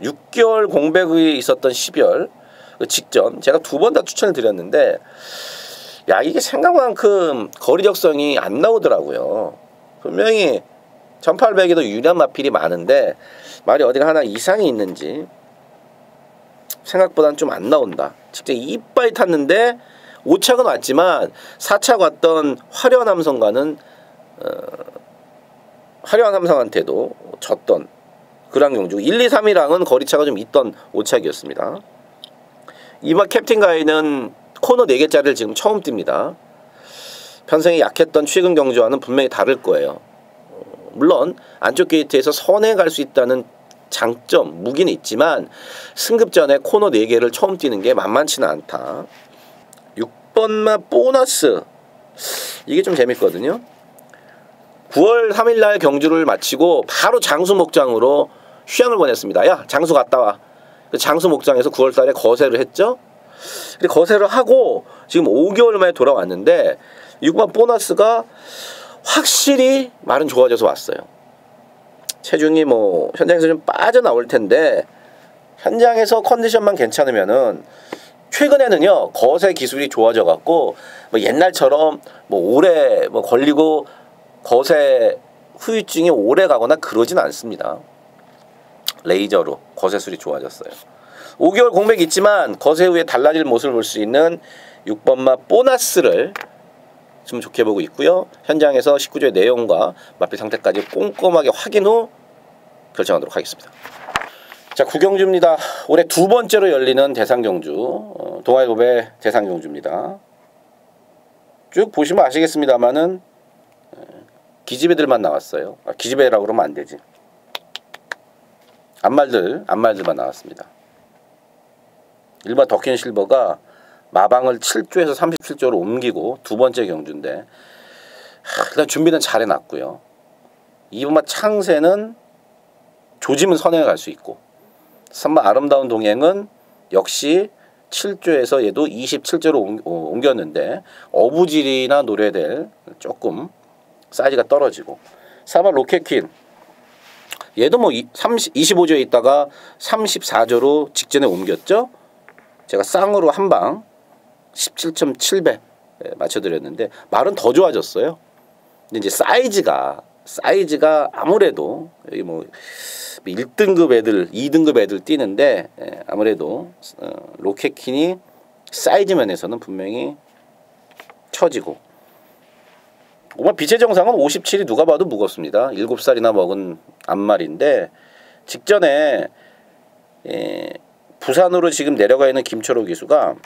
6개월 공백이 있었던 12월 직전 제가 2번 다 추천을 드렸는데 야 이게 생각만큼 거리 적성이 안 나오더라고요. 분명히 1800에도 유리한 마필이 많은데 말이 어디가 하나 이상이 있는지 생각보다는 좀 안 나온다. 직접 이빨 탔는데 5착은 왔지만 4착 왔던 화려한 함성과는 화려한 함성한테도 졌던 그런 경주 1, 2, 3이랑은 거리차가 좀 있던 5착이었습니다. 이마 캡틴 가이는 코너 4개짜리를 지금 처음 띱니다. 편성이 약했던 최근 경주와는 분명히 다를 거예요. 물론 안쪽 게이트에서 선에 갈 수 있다는 장점, 무기는 있지만 승급전에 코너 4개를 처음 뛰는 게 만만치는 않다. 6번마 보너스 이게 좀 재밌거든요. 9월 3일날 경주를 마치고 바로 장수 목장으로 휴양을 보냈습니다. 야 장수 갔다 와. 장수 목장에서 9월달에 거세를 했죠. 근데 거세를 하고 지금 5개월 만에 돌아왔는데 6번 보너스가 확실히 말은 좋아져서 왔어요. 체중이 뭐 현장에서 좀 빠져나올 텐데 현장에서 컨디션만 괜찮으면은 최근에는요 거세 기술이 좋아져 갖고 뭐 옛날처럼 뭐 오래 뭐 걸리고 거세 후유증이 오래 가거나 그러진 않습니다. 레이저로 거세술이 좋아졌어요. 5개월 공백이 있지만 거세 후에 달라질 모습을 볼 수 있는 6번마 보너스를 좀 좋게 보고 있고요. 현장에서 19조의 내용과 마필 상태까지 꼼꼼하게 확인 후 결정하도록 하겠습니다. 자, 9경주입니다. 올해 2번째로 열리는 대상경주 동아일보배 대상경주입니다. 쭉 보시면 아시겠습니다만은 기집애들만 나왔어요. 기집애라고 그러면 안 되지. 안말들만 나왔습니다. 일반 더킨 실버가 마방을 7조에서 37조로 옮기고 2번째 경주인데 일단 준비는 잘 해놨고요. 2번마 창세는 조짐은 선행을 갈 수 있고 3번 아름다운 동행은 역시 7조에서 얘도 27조로 옮겼는데 어부질이나 노래될 조금 사이즈가 떨어지고 4번 로켓퀸 얘도 뭐 25조에 있다가 34조로 직전에 옮겼죠. 제가 쌍으로 한방 17.7배 맞춰드렸는데 말은 더 좋아졌어요. 근데 이제 사이즈가 아무래도 여기 뭐 1등급 애들, 2등급 애들 뛰는데 아무래도 로켓킨이 사이즈 면에서는 분명히 처지고 정말 빛의 정상은 57이 누가 봐도 무겁습니다. 7살이나 먹은 암말인데 직전에 부산으로 지금 내려가 있는 김철호 기수가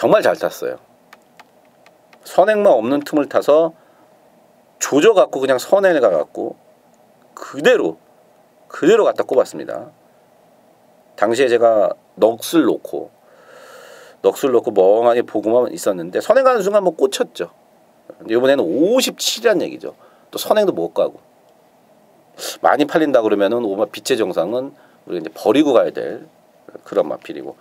정말 잘 탔어요. 선행만 없는 틈을 타서 조져갖고 그냥 선행을 가갖고 그대로 갖다 꼽았습니다. 당시에 제가 넋을 놓고 멍하니 보고만 있었는데 선행 가는 순간 뭐 꽂혔죠. 이번에는 57이란 얘기죠. 또 선행도 못 가고 많이 팔린다 그러면은 오마 빛의 정상은 우리가 이제 버리고 가야 될 그런 마필이고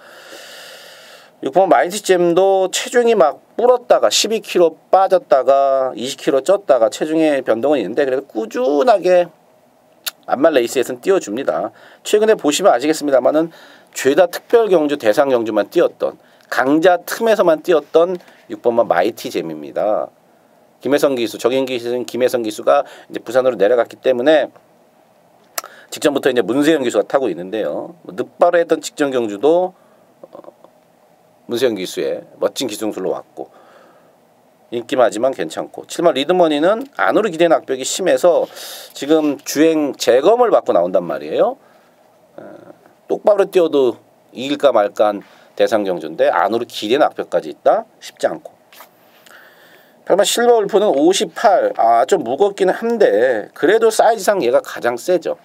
6번 마이티잼도 체중이 막 불었다가 12kg 빠졌다가 20kg 쪘다가 체중의 변동은 있는데 그래도 꾸준하게 안말 레이스에서는 띄워줍니다. 최근에 보시면 아시겠습니다만은 죄다 특별 경주 대상 경주만 뛰었던 강자 틈에서만 뛰었던 6번만 마이티잼입니다. 김혜성 기수 적인 기수는 김혜성 기수가 이제 부산으로 내려갔기 때문에 직전부터 이제 문세영 기수가 타고 있는데요. 늦바로 했던 직전 경주도 문세영 기수의 멋진 기승술로 왔고 인기마지만 괜찮고 7번 리드머니는 안으로 기대는 악벽이 심해서 지금 주행 재검을 받고 나온단 말이에요. 똑바로 뛰어도 이길까 말까한 대상 경주인데 안으로 기대는 악벽까지 있다? 쉽지 않고 8번 실버 울프는 58. 좀 무겁기는 한데 그래도 사이즈상 얘가 가장 세죠.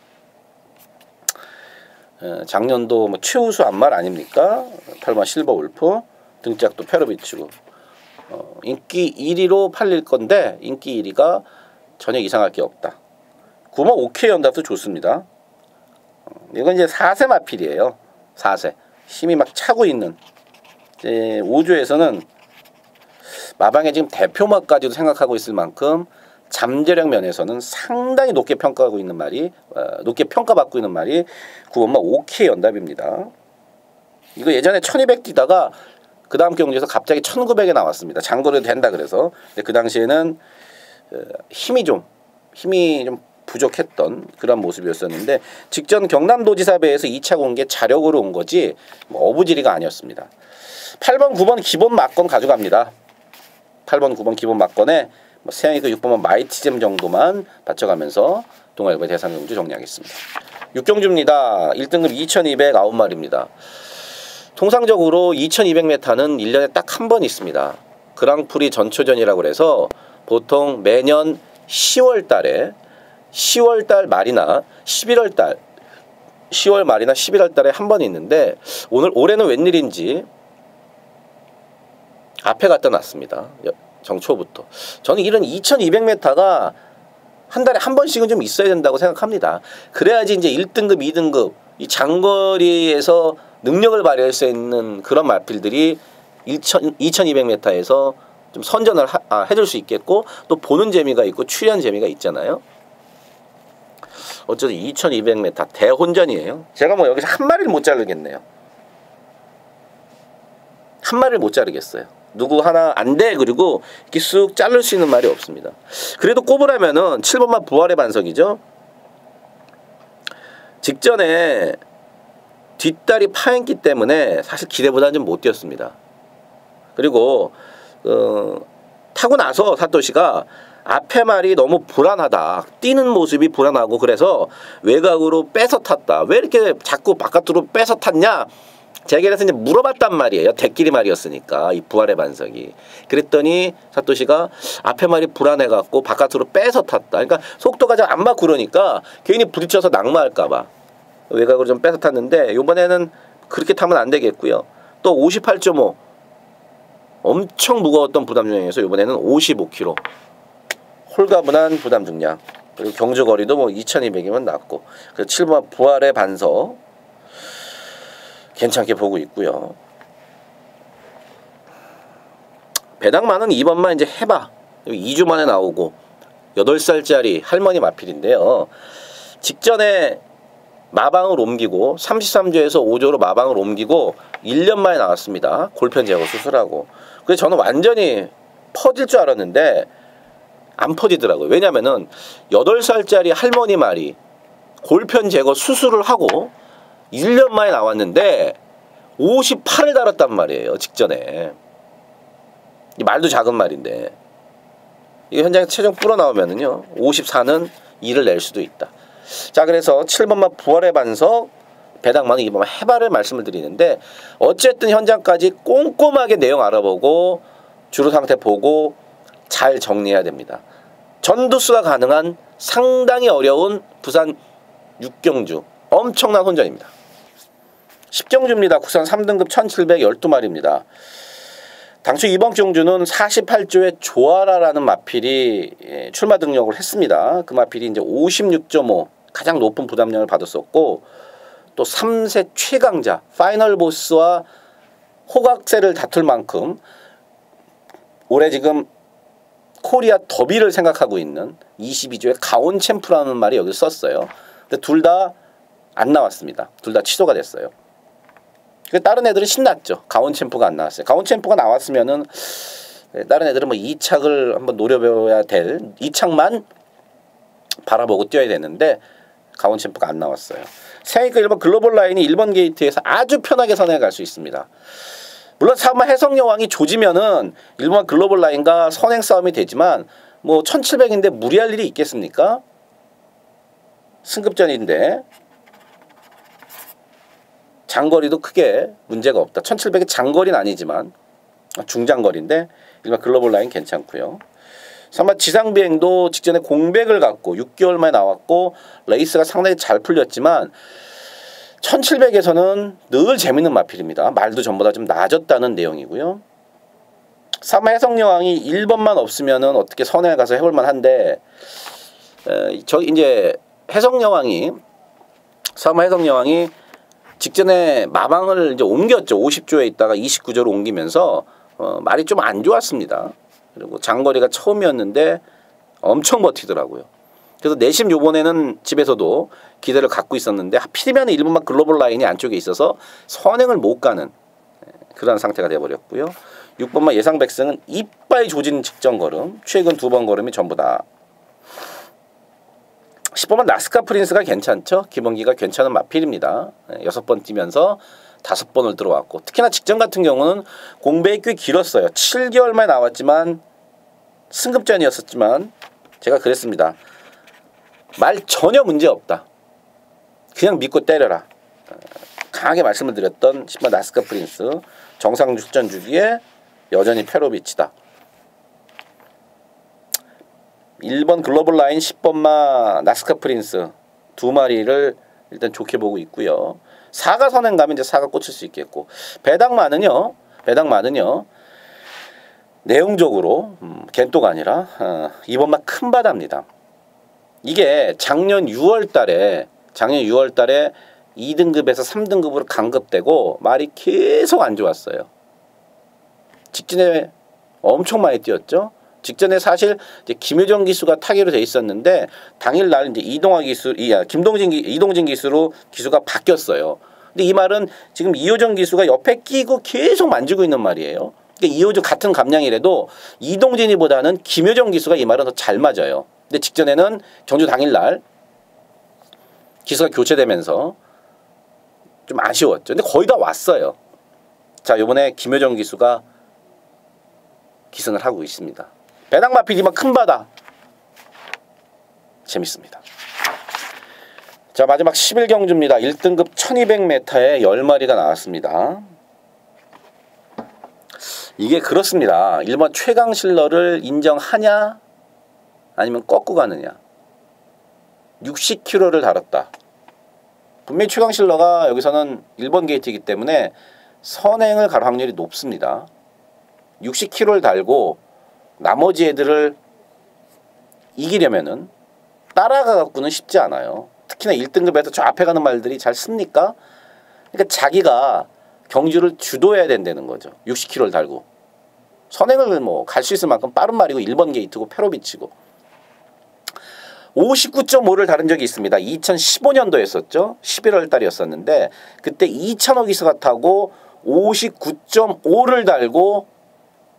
작년도 뭐 최우수 안말 아닙니까? 8번 실버 울프 등짝도 페로비치고 인기 1위로 팔릴 건데 인기 1위가 전혀 이상할 게 없다. 9번 오케이 연답도 좋습니다. 이건 이제 4세 마필이에요. 4세 힘이 막 차고 있는 5조에서는 마방의 지금 대표마까지도 생각하고 있을 만큼 잠재력 면에서는 상당히 높게 평가받고 있는 말이 9번마 오케이 연답입니다. 이거 예전에 1200 뛰다가 그 다음 경주에서 갑자기 1900에 나왔습니다. 장거리도 된다 그래서. 근데 그 당시에는 힘이 좀 부족했던 그런 모습이었었는데 직전 경남도지사배에서 2차 공개 자력으로 온 거지 뭐 어부지리가 아니었습니다. 8번 9번 기본 막건 가져갑니다. 8번 9번 기본 막건에 세양이 그 6번만 마이티잼 정도만 받쳐가면서 동아일보의 대상경주 정리하겠습니다. 6경주입니다. 1등급 2209마리입니다. 통상적으로 2200m는 1년에 딱 한 번 있습니다. 그랑프리 전초전이라고 해서 보통 매년 10월 말이나 10월 말이나 11월 달에 한 번 있는데 올해는 웬일인지 앞에 갖다 놨습니다. 정초부터. 저는 이런 2200m가 한 달에 한 번씩은 좀 있어야 된다고 생각합니다. 그래야지 이제 1등급, 2등급 이 장거리에서 능력을 발휘할 수 있는 그런 마필들이 2200m에서 좀 선전을 해줄 수 있겠고 또 보는 재미가 있고 출연 재미가 있잖아요. 어쨌든 2200m 대혼전이에요. 제가 뭐 여기서 한 마리를 못 자르겠네요. 한 마리를 못 자르겠어요. 누구 하나 안 돼. 그리고 이렇게 쑥 자를 수 있는 말이 없습니다. 그래도 꼽으라면은 7번만 부활의 반석이죠. 직전에 뒷다리 파행기 때문에 사실 기대보다는 좀 못 뛰었습니다. 그리고 타고 나서 사토시가 앞에 말이 너무 불안하다. 뛰는 모습이 불안하고 그래서 외곽으로 빼서 탔다. 왜 이렇게 자꾸 바깥으로 빼서 탔냐? 제가 그래서 이제 물어봤단 말이에요. 대끼리 말이었으니까 이 부활의 반석이. 그랬더니 사토시가 앞에 말이 불안해갖고 바깥으로 빼서 탔다. 그러니까 속도가 잘 안 맞고 그러니까 괜히 부딪혀서 낙마할까봐 외곽으로 좀 빼서 탔는데 이번에는 그렇게 타면 안 되겠고요. 또 58.5 엄청 무거웠던 부담 중량에서 이번에는 55kg 홀가분한 부담 중량 그리고 경주 거리도 뭐 2200이면 낮고 그래서 7번 부활의 반석 괜찮게 보고 있고요. 배당만은 2번만 이제 해봐. 2주 만에 나오고 8살짜리 할머니 마필인데요. 직전에 마방을 옮기고 33조에서 5조로 마방을 옮기고 1년 만에 나왔습니다. 골편 제거 수술하고. 그래서 저는 완전히 퍼질 줄 알았는데 안 퍼지더라고요. 왜냐면은 8살짜리 할머니 말이 골편 제거 수술을 하고 1년 만에 나왔는데 58을 달았단 말이에요. 직전에. 이 말도 작은 말인데 이게 현장에서 체중 불어 나오면은요 54는 2를 낼 수도 있다. 자 그래서 7번만 부활의 반석 배당만은 이번 해발을 말씀을 드리는데 어쨌든 현장까지 꼼꼼하게 내용 알아보고 주로 상태 보고 잘 정리해야 됩니다. 전두수가 가능한 상당히 어려운 부산 6경주 엄청난 혼전입니다. 10경주입니다. 국산 3등급 1712마리입니다. 당초 이번 경주는 48조의 조아라라는 마필이 출마 등록을 했습니다. 그 마필이 이제 56.5 가장 높은 부담량을 받았었고 또 3세 최강자 파이널 보스와 호각세를 다툴 만큼 올해 지금 코리아 더비를 생각하고 있는 22조의 가온 챔프라는 말이 여기서 썼어요. 근데 둘 다 안 나왔습니다. 둘 다 취소가 됐어요. 다른 애들은 신났죠. 가온 챔프가 안 나왔어요. 가온 챔프가 나왔으면은 다른 애들은 뭐 2착을 한번 노려봐야 될 2착만 바라보고 뛰어야 되는데 가온 챔프가 안 나왔어요. 생각해보니까 일본 글로벌 라인이 1번 게이트에서 아주 편하게 선행해 갈 수 있습니다. 물론 사마 해성여왕이 조지면은 일본 글로벌 라인과 선행 싸움이 되지만 뭐 1700인데 무리할 일이 있겠습니까? 승급전인데 장거리도 크게 문제가 없다. 1700이 장거리는 아니지만 중장거리인데 일반 글로벌 라인 괜찮고요. 사마 지상비행도 직전에 공백을 갖고 6개월 만에 나왔고 레이스가 상당히 잘 풀렸지만 1700에서는 늘 재밌는 마필입니다. 말도 전부 다 좀 낮았다는 내용이고요. 사마 해성여왕이 1번만 없으면은 어떻게 선행에 가서 해볼만 한데 저 이제 해성여왕이 사마 해성여왕이 직전에 마방을 이제 옮겼죠. 50조에 있다가 29조로 옮기면서 말이 좀 안 좋았습니다. 그리고 장거리가 처음이었는데 엄청 버티더라고요. 그래서 내심 요번에는 집에서도 기대를 갖고 있었는데 하필이면 1번만 글로벌 라인이 안쪽에 있어서 선행을 못 가는 그런 상태가 돼버렸고요. 6번만 예상백승은 이빨 조진 직전 걸음, 최근 2번 걸음이 전부다. 10번만 나스카 프린스가 괜찮죠. 기본기가 괜찮은 마필입니다. 6번 뛰면서 5번을 들어왔고 특히나 직전 같은 경우는 공백이 꽤 길었어요. 7개월 만에 나왔지만 승급전이었었지만 제가 그랬습니다. 말 전혀 문제 없다. 그냥 믿고 때려라. 강하게 말씀을 드렸던 10번 나스카 프린스 정상 출전 주기에 여전히 페로비치다. 1번 글로벌 라인 10번마 나스카 프린스 2마리를 일단 좋게 보고 있고요. 4가 선행 가면 이제 4가 꽂힐 수 있겠고 배당만은요. 내용적으로 겐또가 아니라 2번마 큰 바다입니다. 이게 작년 6월 달에 2등급에서 3등급으로 강급되고 말이 계속 안 좋았어요. 직전에 엄청 많이 뛰었죠. 직전에 사실 이제 김효정 기수가 타기로 돼 있었는데 당일날 이제 이동진 기수로 기수가 바뀌었어요. 근데 이 말은 지금 이효정 기수가 옆에 끼고 계속 만지고 있는 말이에요. 그러니까 이효정 같은 감량이라도 이동진이보다는 김효정 기수가 이 말은 더 잘 맞아요. 근데 직전에는 경주 당일날 기수가 교체되면서 좀 아쉬웠죠. 근데 거의 다 왔어요. 자, 이번에 김효정 기수가 기승을 하고 있습니다. 배당 마필이만 큰 바다. 재밌습니다. 자, 마지막 11경주입니다. 1등급 1200m에 10마리가 나왔습니다. 이게 그렇습니다. 일본 최강실러를 인정하냐 아니면 꺾고 가느냐. 60km를 달았다. 분명히 최강실러가 여기서는 1번 게이트이기 때문에 선행을 갈 확률이 높습니다. 60km를 달고 나머지 애들을 이기려면은 따라가갖고는 쉽지 않아요. 특히나 1등급에서 저 앞에 가는 말들이 잘 씁니까? 그러니까 자기가 경주를 주도해야 된다는 거죠. 60km를 달고. 선행을 뭐 갈 수 있을 만큼 빠른 말이고 1번 게이트고 페로비치고. 59.5를 다른 적이 있습니다. 2015년도에 했었죠. 11월 달이었었는데 그때 2,000억 기수가 타고 59.5를 달고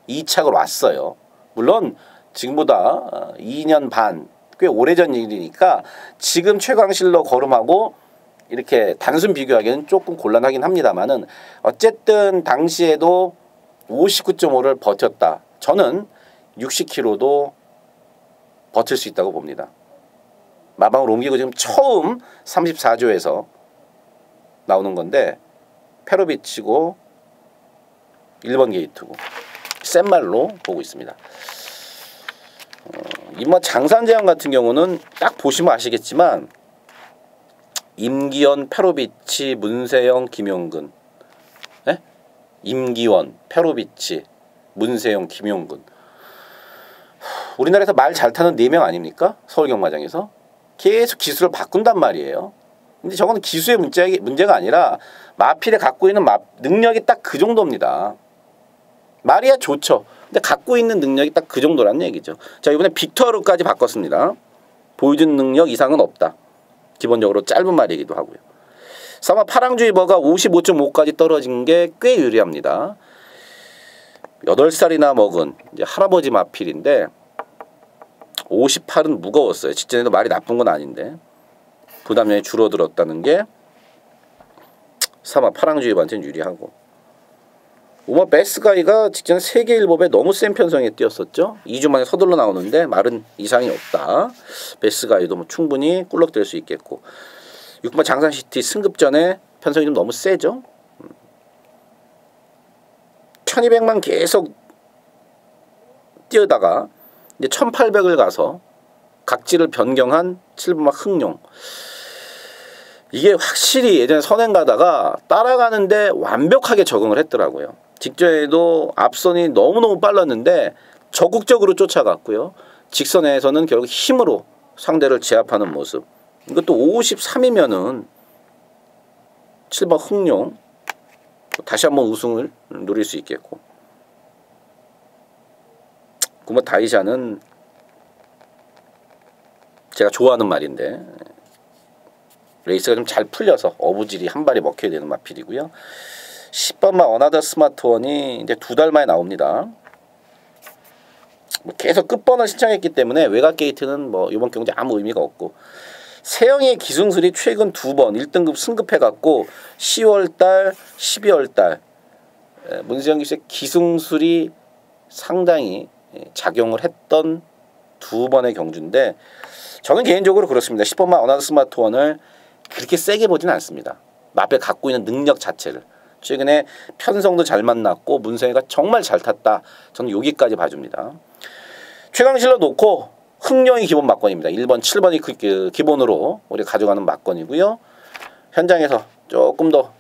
2착을 왔어요. 물론 지금보다 2년 반 꽤 오래전 일이니까 지금 최강실러 걸음하고 이렇게 단순 비교하기는 조금 곤란하긴 합니다만은 어쨌든 당시에도 59.5를 버텼다. 저는 60km도 버틸 수 있다고 봅니다. 마방을 옮기고 지금 처음 34조에서 나오는 건데 페로비치고 1번 게이트고 센 말로 보고 있습니다. 이번 장산제왕 같은 경우는 딱 보시면 아시겠지만 임기원, 페로비치, 문세영, 김용근, 네? 임기원, 페로비치, 문세영, 김용근. 우리나라에서 말 잘 타는 4명 아닙니까? 서울경마장에서 계속 기술을 바꾼단 말이에요. 근데 저거는 기수의 문제가 아니라 마필에 갖고 있는 능력이 딱 그 정도입니다. 말이야 좋죠. 근데 갖고 있는 능력이 딱 그 정도란 얘기죠. 자, 이번에 빅터르까지 바꿨습니다. 보여준 능력 이상은 없다. 기본적으로 짧은 말이기도 하고요. 사마 파랑주의버가 55.5까지 떨어진 게 꽤 유리합니다. 8살이나 먹은 이제 할아버지 마필인데 58은 무거웠어요. 직전에도 말이 나쁜 건 아닌데 부담량이 줄어들었다는 게 사마 파랑주의버한테는 유리하고, 우마 베스가이가 직전에 세계일법에 너무 센 편성에 뛰었었죠. 2주 만에 서둘러 나오는데 말은 이상이 없다. 베스가이도 뭐 충분히 꿀럭댈 수 있겠고, 6번 장산시티 승급전에 편성이 좀 너무 세죠. 1200만 계속 뛰어다가 이제 1800을 가서 각지를 변경한 7번마 흥룡. 이게 확실히 예전에 선행 가다가 따라가는데 완벽하게 적응을 했더라고요. 직전에도 앞선이 너무너무 빨랐는데 적극적으로 쫓아갔고요. 직선에서는 결국 힘으로 상대를 제압하는 모습. 이것도 53이면은 7번 흥룡 다시 한번 우승을 노릴 수 있겠고, 구모 다이샤는 제가 좋아하는 말인데 레이스가 좀 잘 풀려서 어부질이 한 발이 먹혀야 되는 마필이고요. 10번마 어나더 스마트원이 이제 2달 만에 나옵니다. 뭐 계속 끝번을 신청했기 때문에 외곽 게이트는 뭐 이번 경기 아무 의미가 없고, 세영의 기승술이 최근 2번 1등급 승급해갖고 10월달, 12월달 문세영 기수의 기승술이 상당히 작용을 했던 2번의 경주인데, 저는 개인적으로 그렇습니다. 10번만 어나더 스마트원을 그렇게 세게 보지는 않습니다. 마필 갖고 있는 능력 자체를. 최근에 편성도 잘 만났고 문세영이가 정말 잘 탔다. 저는 여기까지 봐줍니다. 최강실로 놓고 흥룡이 기본 막건입니다. 1번, 7번이 그 기본으로 우리가 가져가는 막건이고요. 현장에서 조금 더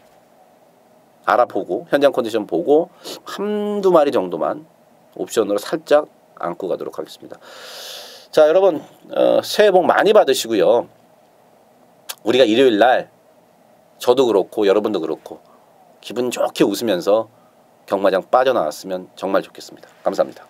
알아보고 현장 컨디션 보고 한두 마리 정도만 옵션으로 살짝 안고 가도록 하겠습니다. 자, 여러분 새해 복 많이 받으시고요. 우리가 일요일 날 저도 그렇고 여러분도 그렇고 기분 좋게 웃으면서 경마장 빠져나왔으면 정말 좋겠습니다. 감사합니다.